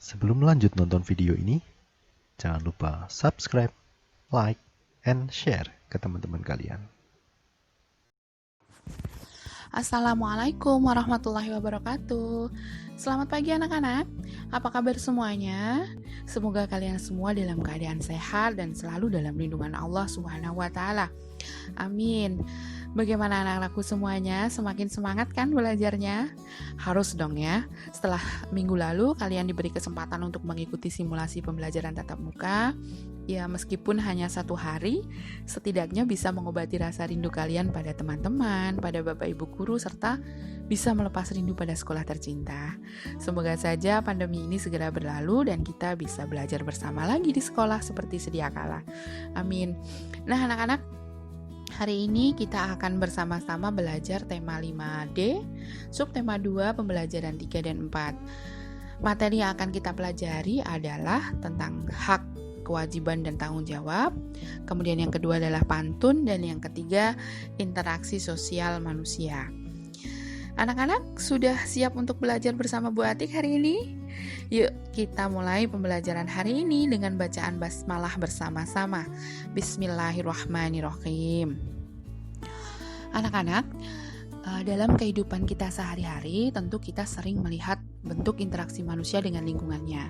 Sebelum lanjut nonton video ini, jangan lupa subscribe, like, and share ke teman-teman kalian. Assalamualaikum warahmatullahi wabarakatuh. Selamat pagi anak-anak. Apa kabar semuanya? Semoga kalian semua dalam keadaan sehat dan selalu dalam lindungan Allah Subhanahu wa taala. Amin. Bagaimana anak-anakku semuanya? Semakin semangat kan belajarnya? Harus dong ya. Setelah minggu lalu kalian diberi kesempatan untuk mengikuti simulasi pembelajaran tatap muka. Ya, meskipun hanya 1 hari, setidaknya bisa mengobati rasa rindu kalian pada teman-teman, pada Bapak Ibu guru, serta bisa melepas rindu pada sekolah tercinta. Semoga saja pandemi ini segera berlalu dan kita bisa belajar bersama lagi di sekolah seperti sedia kala. Amin. Nah, anak-anak, hari ini kita akan bersama-sama belajar tema 5D, subtema 2, pembelajaran 3 dan 4. Materi yang akan kita pelajari adalah tentang hak, kewajiban dan tanggung jawab. Kemudian yang kedua adalah pantun, dan yang ketiga interaksi sosial manusia. Anak-anak sudah siap untuk belajar bersama Bu Atik hari ini? Yuk kita mulai pembelajaran hari ini dengan bacaan basmalah bersama-sama. Bismillahirrahmanirrahim. Anak-anak, dalam kehidupan kita sehari-hari, tentu kita sering melihat bentuk interaksi manusia dengan lingkungannya.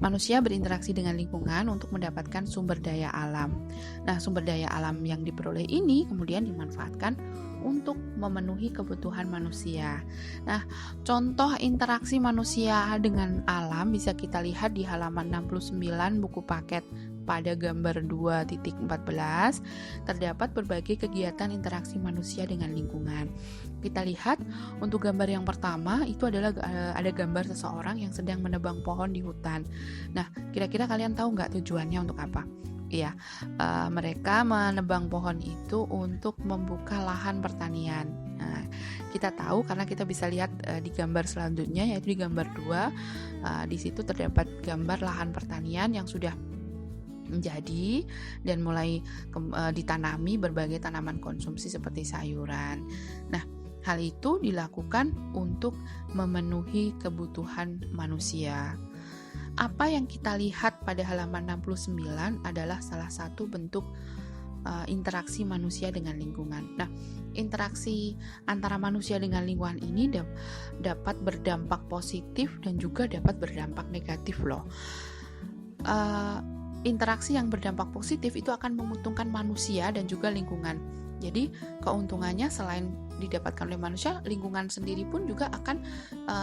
Manusia berinteraksi dengan lingkungan untuk mendapatkan sumber daya alam. Nah, sumber daya alam yang diperoleh ini kemudian dimanfaatkan untuk memenuhi kebutuhan manusia. Nah, contoh interaksi manusia dengan alam bisa kita lihat di halaman 69 buku paket. Pada gambar 2.14 terdapat berbagai kegiatan interaksi manusia dengan lingkungan. Kita lihat untuk gambar yang pertama itu adalah ada gambar seseorang yang sedang menebang pohon di hutan. Nah, kira-kira kalian tahu nggak tujuannya untuk apa? Iya, mereka menebang pohon itu untuk membuka lahan pertanian. Nah, kita tahu karena kita bisa lihat di gambar selanjutnya, yaitu di gambar 2. Di situ terdapat gambar lahan pertanian yang sudah menjadi dan mulai ditanami berbagai tanaman konsumsi seperti sayuran. Nah, hal itu dilakukan untuk memenuhi kebutuhan manusia. Apa yang kita lihat pada halaman 69 adalah salah satu bentuk interaksi manusia dengan lingkungan. Nah, interaksi antara manusia dengan lingkungan ini dapat berdampak positif dan juga dapat berdampak negatif loh. Interaksi yang berdampak positif itu akan menguntungkan manusia dan juga lingkungan. Jadi keuntungannya selain didapatkan oleh manusia, lingkungan sendiri pun juga akan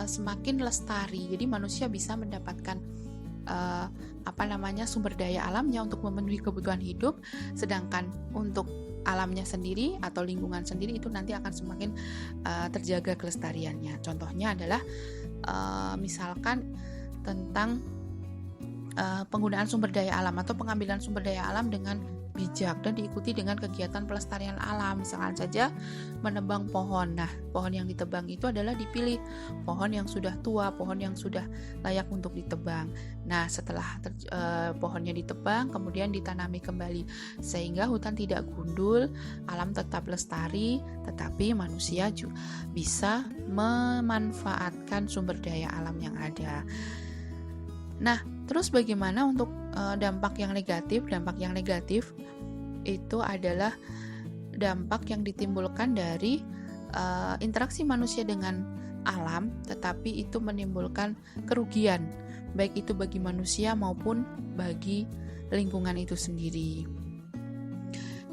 semakin lestari. Jadi manusia bisa mendapatkan sumber daya alamnya untuk memenuhi kebutuhan hidup, sedangkan untuk alamnya sendiri atau lingkungan sendiri itu nanti akan semakin terjaga kelestariannya. Contohnya adalah misalkan tentang penggunaan sumber daya alam atau pengambilan sumber daya alam dengan bijak dan diikuti dengan kegiatan pelestarian alam. Misalkan saja menebang pohon. Nah, pohon yang ditebang itu adalah dipilih pohon yang sudah tua, pohon yang sudah layak untuk ditebang. Nah, setelah pohonnya ditebang, kemudian ditanami kembali sehingga hutan tidak gundul, alam tetap lestari, tetapi manusia juga bisa memanfaatkan sumber daya alam yang ada. Nah, terus bagaimana untuk dampak yang negatif? Dampak yang negatif itu adalah dampak yang ditimbulkan dari interaksi manusia dengan alam, tetapi itu menimbulkan kerugian, baik itu bagi manusia maupun bagi lingkungan itu sendiri.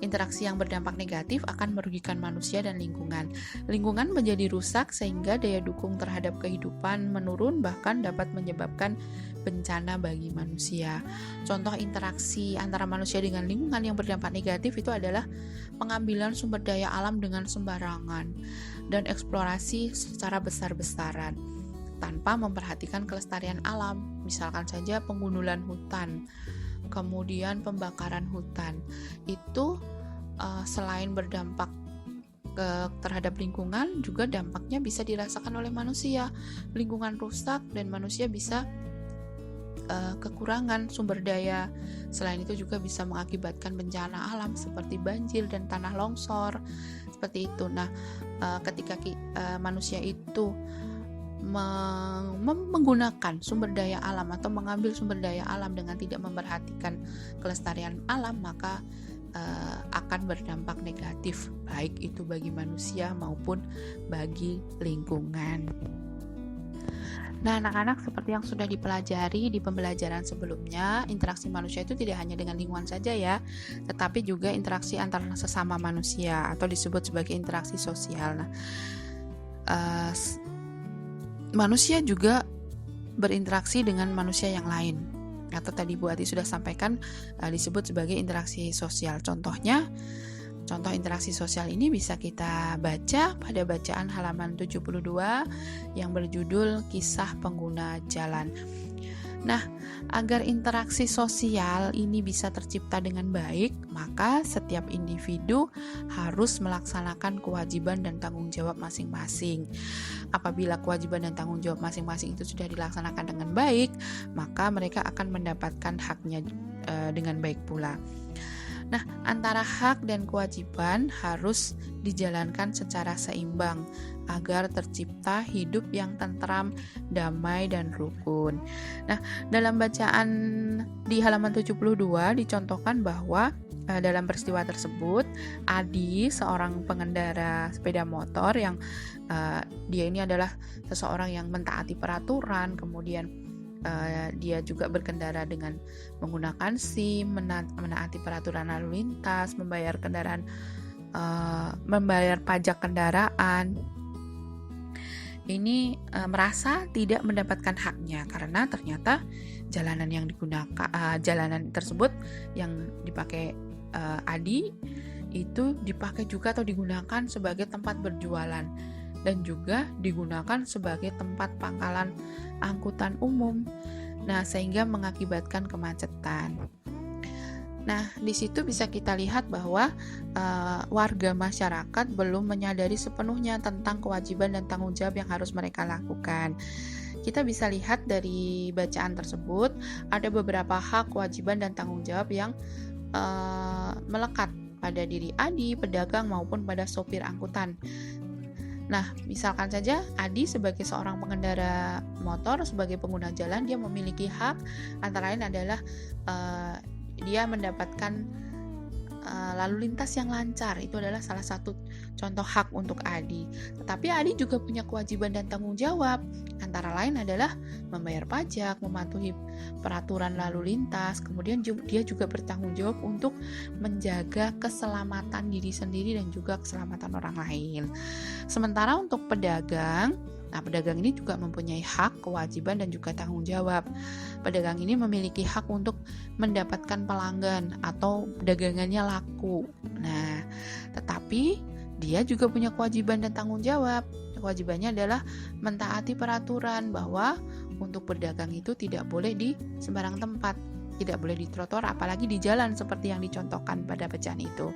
Interaksi yang berdampak negatif akan merugikan manusia dan lingkungan. Lingkungan menjadi rusak sehingga daya dukung terhadap kehidupan menurun, bahkan dapat menyebabkan bencana bagi manusia. Contoh interaksi antara manusia dengan lingkungan yang berdampak negatif itu adalah pengambilan sumber daya alam dengan sembarangan dan eksplorasi secara besar-besaran tanpa memperhatikan kelestarian alam. Misalkan saja penggundulan hutan, kemudian pembakaran hutan. Itu selain berdampak terhadap lingkungan, juga dampaknya bisa dirasakan oleh manusia. Lingkungan rusak dan manusia bisa kekurangan sumber daya. Selain itu juga bisa mengakibatkan bencana alam seperti banjir dan tanah longsor, seperti itu. Nah, ketika manusia itu menggunakan sumber daya alam atau mengambil sumber daya alam dengan tidak memperhatikan kelestarian alam, maka akan berdampak negatif, baik itu bagi manusia maupun bagi lingkungan. Nah, anak-anak, seperti yang sudah dipelajari di pembelajaran sebelumnya, interaksi manusia itu tidak hanya dengan lingkungan saja ya, tetapi juga interaksi antar sesama manusia atau disebut sebagai interaksi sosial. Nah, manusia juga berinteraksi dengan manusia yang lain, atau tadi Bu Ati sudah sampaikan disebut sebagai interaksi sosial. Contoh interaksi sosial ini bisa kita baca pada bacaan halaman 72 yang berjudul Kisah Pengguna Jalan. Nah, agar interaksi sosial ini bisa tercipta dengan baik, maka setiap individu harus melaksanakan kewajiban dan tanggung jawab masing-masing. Apabila kewajiban dan tanggung jawab masing-masing itu sudah dilaksanakan dengan baik, maka mereka akan mendapatkan haknya dengan baik pula. Nah, antara hak dan kewajiban harus dijalankan secara seimbang agar tercipta hidup yang tentram, damai, dan rukun. Nah, dalam bacaan di halaman 72 dicontohkan bahwa dalam peristiwa tersebut, Adi, seorang pengendara sepeda motor yang dia ini adalah seseorang yang mentaati peraturan, kemudian dia juga berkendara dengan menggunakan SIM, menaati peraturan lalu lintas, membayar pajak kendaraan. Ini merasa tidak mendapatkan haknya karena ternyata jalanan tersebut yang dipakai Adi itu dipakai juga atau digunakan sebagai tempat berjualan dan juga digunakan sebagai tempat pangkalan angkutan umum. Nah, sehingga mengakibatkan kemacetan. Nah, di situ bisa kita lihat bahwa warga masyarakat belum menyadari sepenuhnya tentang kewajiban dan tanggung jawab yang harus mereka lakukan. Kita bisa lihat dari bacaan tersebut, ada beberapa hak, kewajiban, dan tanggung jawab yang melekat pada diri Adi, pedagang, maupun pada sopir angkutan. Nah, misalkan saja Adi sebagai seorang pengendara motor, sebagai pengguna jalan, dia memiliki hak, antara lain adalah dia mendapatkan lalu lintas yang lancar. Itu adalah salah satu contoh hak untuk Adi. Tetapi Adi juga punya kewajiban dan tanggung jawab, antara lain adalah membayar pajak, mematuhi peraturan lalu lintas, kemudian dia juga bertanggung jawab untuk menjaga keselamatan diri sendiri dan juga keselamatan orang lain. Sementara untuk pedagang, pedagang ini juga mempunyai hak, kewajiban, dan juga tanggung jawab. Pedagang ini memiliki hak untuk mendapatkan pelanggan atau dagangannya laku. Nah, tetapi dia juga punya kewajiban dan tanggung jawab. Kewajibannya adalah mentaati peraturan bahwa untuk berdagang itu tidak boleh di sembarang tempat, tidak boleh di trotoar, apalagi di jalan seperti yang dicontohkan pada bacaan itu.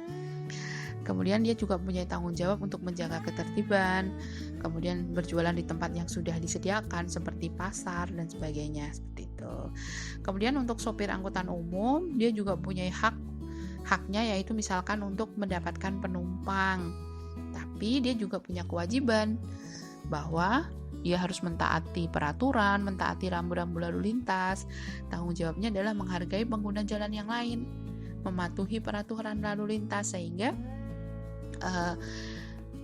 Kemudian dia juga punya tanggung jawab untuk menjaga ketertiban, kemudian berjualan di tempat yang sudah disediakan seperti pasar dan sebagainya, seperti itu. Kemudian untuk sopir angkutan umum, dia juga punya haknya, yaitu misalkan untuk mendapatkan penumpang. Tapi dia juga punya kewajiban bahwa dia harus mentaati peraturan, mentaati rambu-rambu lalu lintas. Tanggung jawabnya adalah menghargai pengguna jalan yang lain, mematuhi peraturan lalu lintas sehingga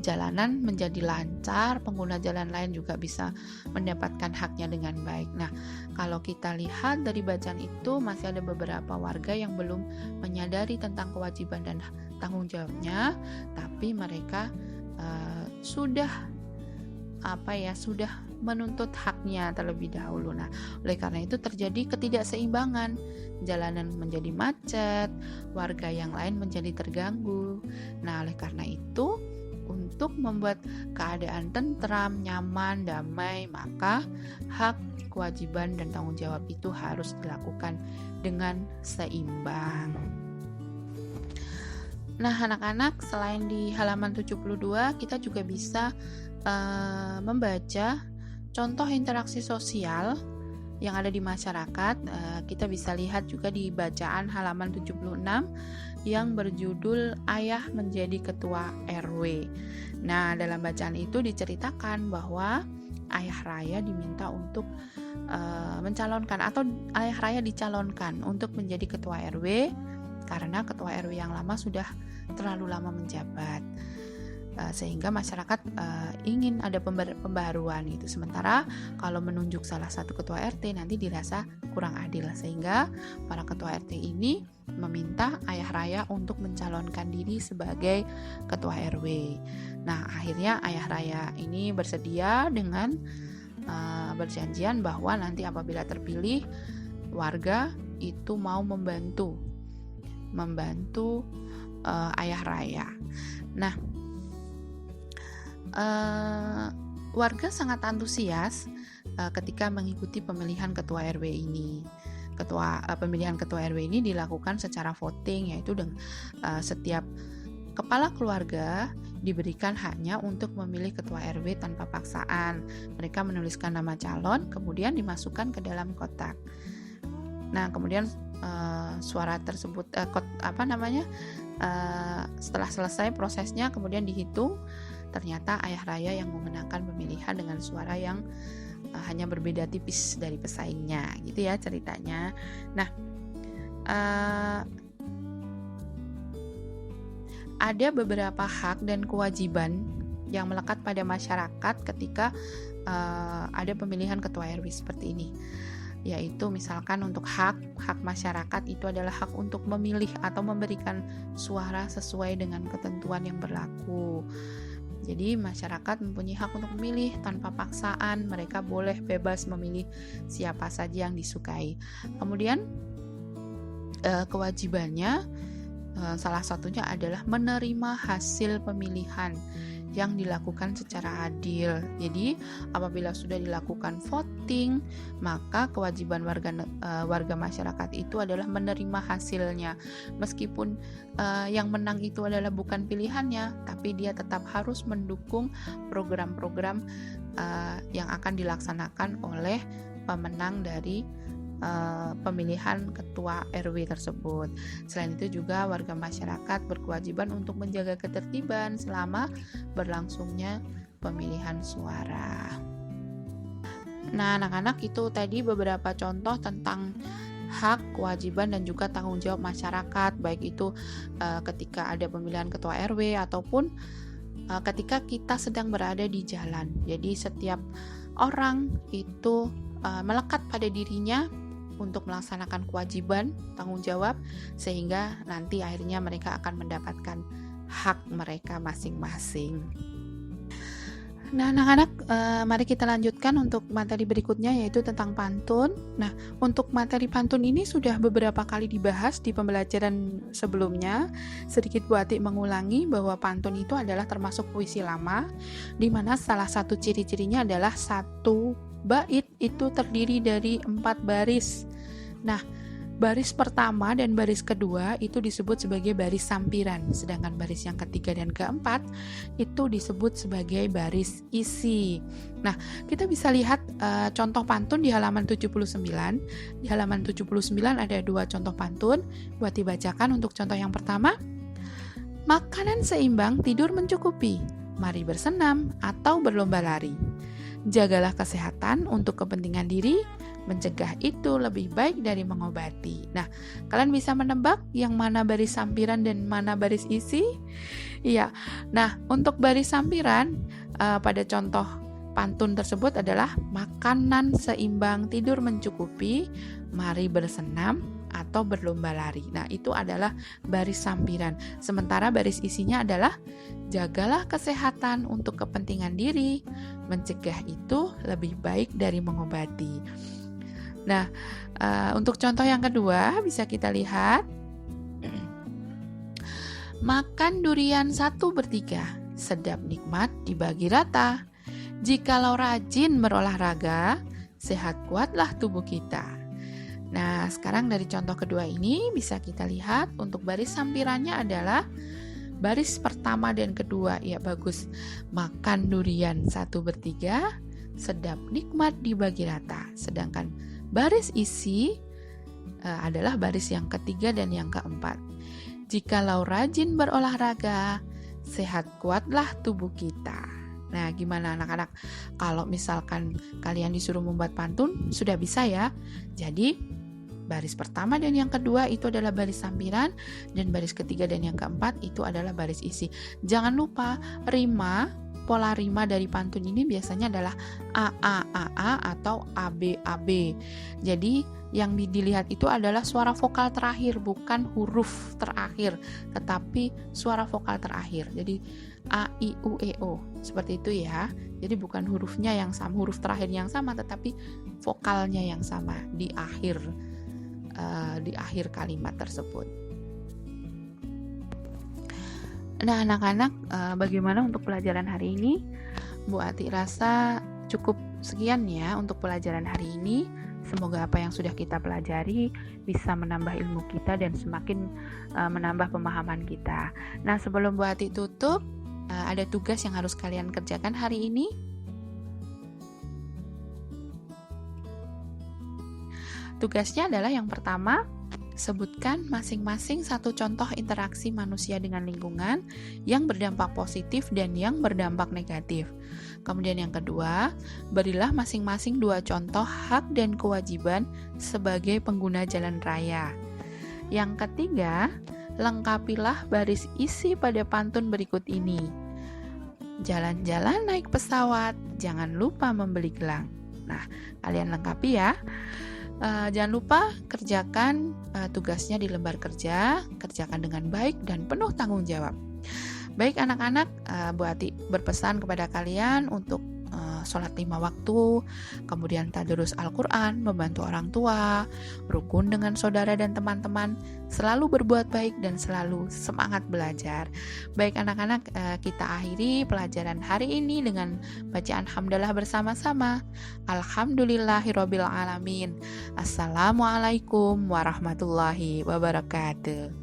jalanan menjadi lancar, pengguna jalan lain juga bisa mendapatkan haknya dengan baik. Nah, kalau kita lihat dari bacaan itu, masih ada beberapa warga yang belum menyadari tentang kewajiban dan tanggung jawabnya, tapi mereka sudah menuntut haknya terlebih dahulu. Nah, oleh karena itu terjadi ketidakseimbangan. Jalanan menjadi macet, warga yang lain menjadi terganggu. Nah, oleh karena itu, untuk membuat keadaan tentram, nyaman, damai, maka hak, kewajiban, dan tanggung jawab itu harus dilakukan dengan seimbang. Nah, anak-anak, selain di halaman 72, kita juga bisa membaca contoh interaksi sosial yang ada di masyarakat. Kita bisa lihat juga di bacaan halaman 76 yang berjudul Ayah Menjadi Ketua RW. Nah, dalam bacaan itu diceritakan bahwa ayah raya diminta untuk mencalonkan, atau ayah raya dicalonkan untuk menjadi ketua RW karena ketua RW yang lama sudah terlalu lama menjabat. Sehingga masyarakat ingin ada pembaharuan gitu. Sementara kalau menunjuk salah satu ketua RT nanti dirasa kurang adil, sehingga para ketua RT ini meminta ayah raya untuk mencalonkan diri sebagai ketua RW. Nah, akhirnya ayah raya ini bersedia dengan berjanjian bahwa nanti apabila terpilih, warga itu mau membantu ayah raya. Nah, warga sangat antusias ketika mengikuti pemilihan ketua RW ini. Pemilihan ketua RW ini dilakukan secara voting, yaitu setiap kepala keluarga diberikan haknya untuk memilih ketua RW tanpa paksaan. Mereka menuliskan nama calon, kemudian dimasukkan ke dalam kotak. Nah, kemudian suara tersebut setelah selesai prosesnya kemudian dihitung. Ternyata ayah raya yang memenangkan pemilihan dengan suara yang hanya berbeda tipis dari pesaingnya, gitu ya ceritanya. Nah, ada beberapa hak dan kewajiban yang melekat pada masyarakat ketika ada pemilihan ketua RW seperti ini. Yaitu misalkan untuk hak masyarakat itu adalah hak untuk memilih atau memberikan suara sesuai dengan ketentuan yang berlaku. Jadi masyarakat mempunyai hak untuk memilih tanpa paksaan, mereka boleh bebas memilih siapa saja yang disukai. Kemudian kewajibannya salah satunya adalah menerima hasil pemilihan yang dilakukan secara adil. Jadi apabila sudah dilakukan voting, maka kewajiban warga masyarakat itu adalah menerima hasilnya. Meskipun yang menang itu adalah bukan pilihannya, tapi dia tetap harus mendukung program-program yang akan dilaksanakan oleh pemenang dari pemilihan ketua RW tersebut. Selain itu juga warga masyarakat berkewajiban untuk menjaga ketertiban selama berlangsungnya pemilihan suara. Nah, anak-anak, itu tadi beberapa contoh tentang hak, kewajiban, dan juga tanggung jawab masyarakat, baik itu ketika ada pemilihan ketua RW ataupun ketika kita sedang berada di jalan. Jadi setiap orang itu melekat pada dirinya untuk melaksanakan kewajiban, tanggung jawab, sehingga nanti akhirnya mereka akan mendapatkan hak mereka masing-masing. Nah, anak-anak, mari kita lanjutkan untuk materi berikutnya, yaitu tentang pantun. Nah, untuk materi pantun ini sudah beberapa kali dibahas di pembelajaran sebelumnya. Sedikit Bu Ati mengulangi bahwa pantun itu adalah termasuk puisi lama, di mana salah satu ciri-cirinya adalah satu bait itu terdiri dari 4 baris. Nah, baris pertama dan baris kedua itu disebut sebagai baris sampiran, sedangkan baris yang ketiga dan keempat itu disebut sebagai baris isi. Nah, kita bisa lihat contoh pantun di halaman 79. Di halaman 79 ada 2 contoh pantun. Buat dibacakan untuk contoh yang pertama. Makanan seimbang, tidur mencukupi. Mari bersenam atau berlomba lari. Jagalah kesehatan untuk kepentingan diri, mencegah itu lebih baik dari mengobati. Nah, kalian bisa menebak yang mana baris sampiran dan mana baris isi? Iya. Nah, untuk baris sampiran pada contoh pantun tersebut adalah makanan seimbang, tidur mencukupi, mari bersenam atau berlomba lari. Nah, itu adalah baris sampiran. Sementara baris isinya adalah jagalah kesehatan untuk kepentingan diri, mencegah itu lebih baik dari mengobati. Nah, untuk contoh yang kedua bisa kita lihat. Makan durian 1/3, sedap nikmat dibagi rata. Jikalau rajin berolahraga, sehat kuatlah tubuh kita. Nah, sekarang dari contoh kedua ini bisa kita lihat untuk baris sampirannya adalah baris pertama dan kedua, ya bagus. Makan durian 1/3, sedap nikmat dibagi rata. Sedangkan baris isi adalah baris yang ketiga dan yang keempat. Jikalau rajin berolahraga, sehat kuatlah tubuh kita. Nah, gimana anak-anak? Kalau misalkan kalian disuruh membuat pantun, sudah bisa ya? Jadi, baris pertama dan yang kedua itu adalah baris sampiran, dan baris ketiga dan yang keempat itu adalah baris isi. Jangan lupa, pola rima dari pantun ini biasanya adalah A atau AB. Jadi, yang dilihat itu adalah suara vokal terakhir, bukan huruf terakhir, tetapi suara vokal terakhir. Jadi A, I, U, E, O. Seperti itu ya. Jadi bukan hurufnya yang sama, huruf terakhir yang sama, tetapi vokalnya yang sama di akhir kalimat tersebut. Nah, anak-anak, bagaimana untuk pelajaran hari ini? Bu Ati rasa cukup sekian ya untuk pelajaran hari ini. Semoga apa yang sudah kita pelajari bisa menambah ilmu kita dan semakin menambah pemahaman kita. Nah, sebelum Bu Ati tutup, ada tugas yang harus kalian kerjakan hari ini. Tugasnya adalah yang pertama, sebutkan masing-masing satu contoh interaksi manusia dengan lingkungan yang berdampak positif dan yang berdampak negatif. Kemudian yang kedua, berilah masing-masing 2 contoh hak dan kewajiban sebagai pengguna jalan raya. Yang ketiga, lengkapilah baris isi pada pantun berikut ini. Jalan-jalan naik pesawat, jangan lupa membeli gelang. Nah, kalian lengkapi ya. Jangan lupa kerjakan tugasnya di lembar kerja, kerjakan dengan baik dan penuh tanggung jawab. Baik anak-anak, Bu Ati berpesan kepada kalian untuk sholat 5 waktu, kemudian tadarus Al-Quran, membantu orang tua, rukun dengan saudara dan teman-teman, selalu berbuat baik dan selalu semangat belajar. Baik anak-anak, kita akhiri pelajaran hari ini dengan bacaan hamdalah bersama-sama. Alhamdulillahirobbilalamin. Assalamualaikum warahmatullahi wabarakatuh.